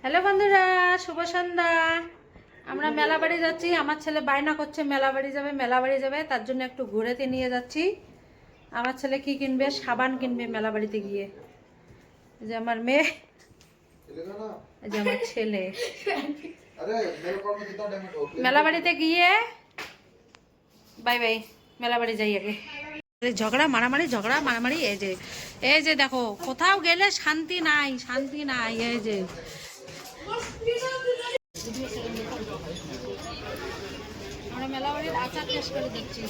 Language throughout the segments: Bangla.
হ্যালো বন্ধুরা, শুভ সন্ধ্যা। আমরা মেলা বাড়ি যাচ্ছি। আমার ছেলে বায়না করছে মেলা বাড়ি যাবে, তার জন্য একটু ঘুরেতে নিয়ে যাচ্ছি। আমার ছেলে কি কিনবে? সাবান কিনবে মেলা বাড়িতে গিয়ে। এই যে আমার মেয়ে, এই যে আমার ছেলে। মেলা বাড়িতে গিয়ে বাই বাই, মেলা বাড়ি যাই আগে। ঝগড়া মারামারি এই যে দেখো, কোথাও গেলে শান্তি নাই। এই যে আমরা মেলা বাড়ির আচার টেস্ট করে দেখছি।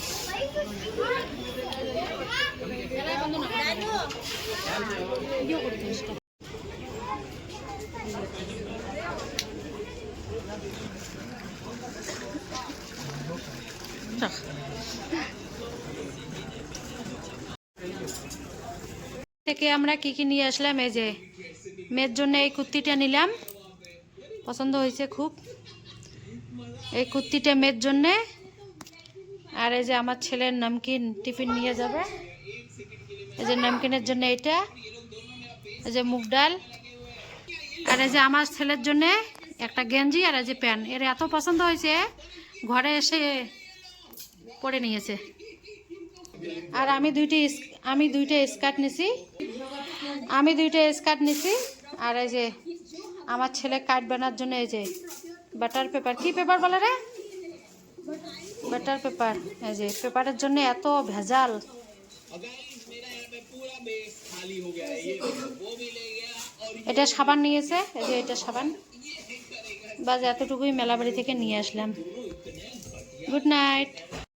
থেকে আমরা কি কি নিয়ে আসলাম? এই যে মেয়ের জন্য এই কুর্তিটা নিলাম, পছন্দ হয়েছে খুব। এই কুর্তিটা মেয়ের জন্যে। আর এই যে আমার ছেলের নামকিন টিফিন নিয়ে যাবে, এই যে নামকিনের জন্য এইটা, এই যে মুগ ডাল। আর এই যে আমার ছেলের জন্য একটা গেঞ্জি আর এই যে প্যান্ট। এর এত পছন্দ হয়েছে, ঘরে এসে পরে নিয়েছে। আর আমি দুইটা স্কার্ট নিছি। আর এই যে আমার ছেলে কাট বানার জন্য এই যে বাটার পেপার, কি পেপার বলে রে? Butter paper. এই যে পেপারের জন্য এত ভেজাল। এটা সাবান নিয়েছে, এই যে এটা সাবান। বাস এতটুকুই মেলা বাড়ি থেকে নিয়ে আসলাম। Good night.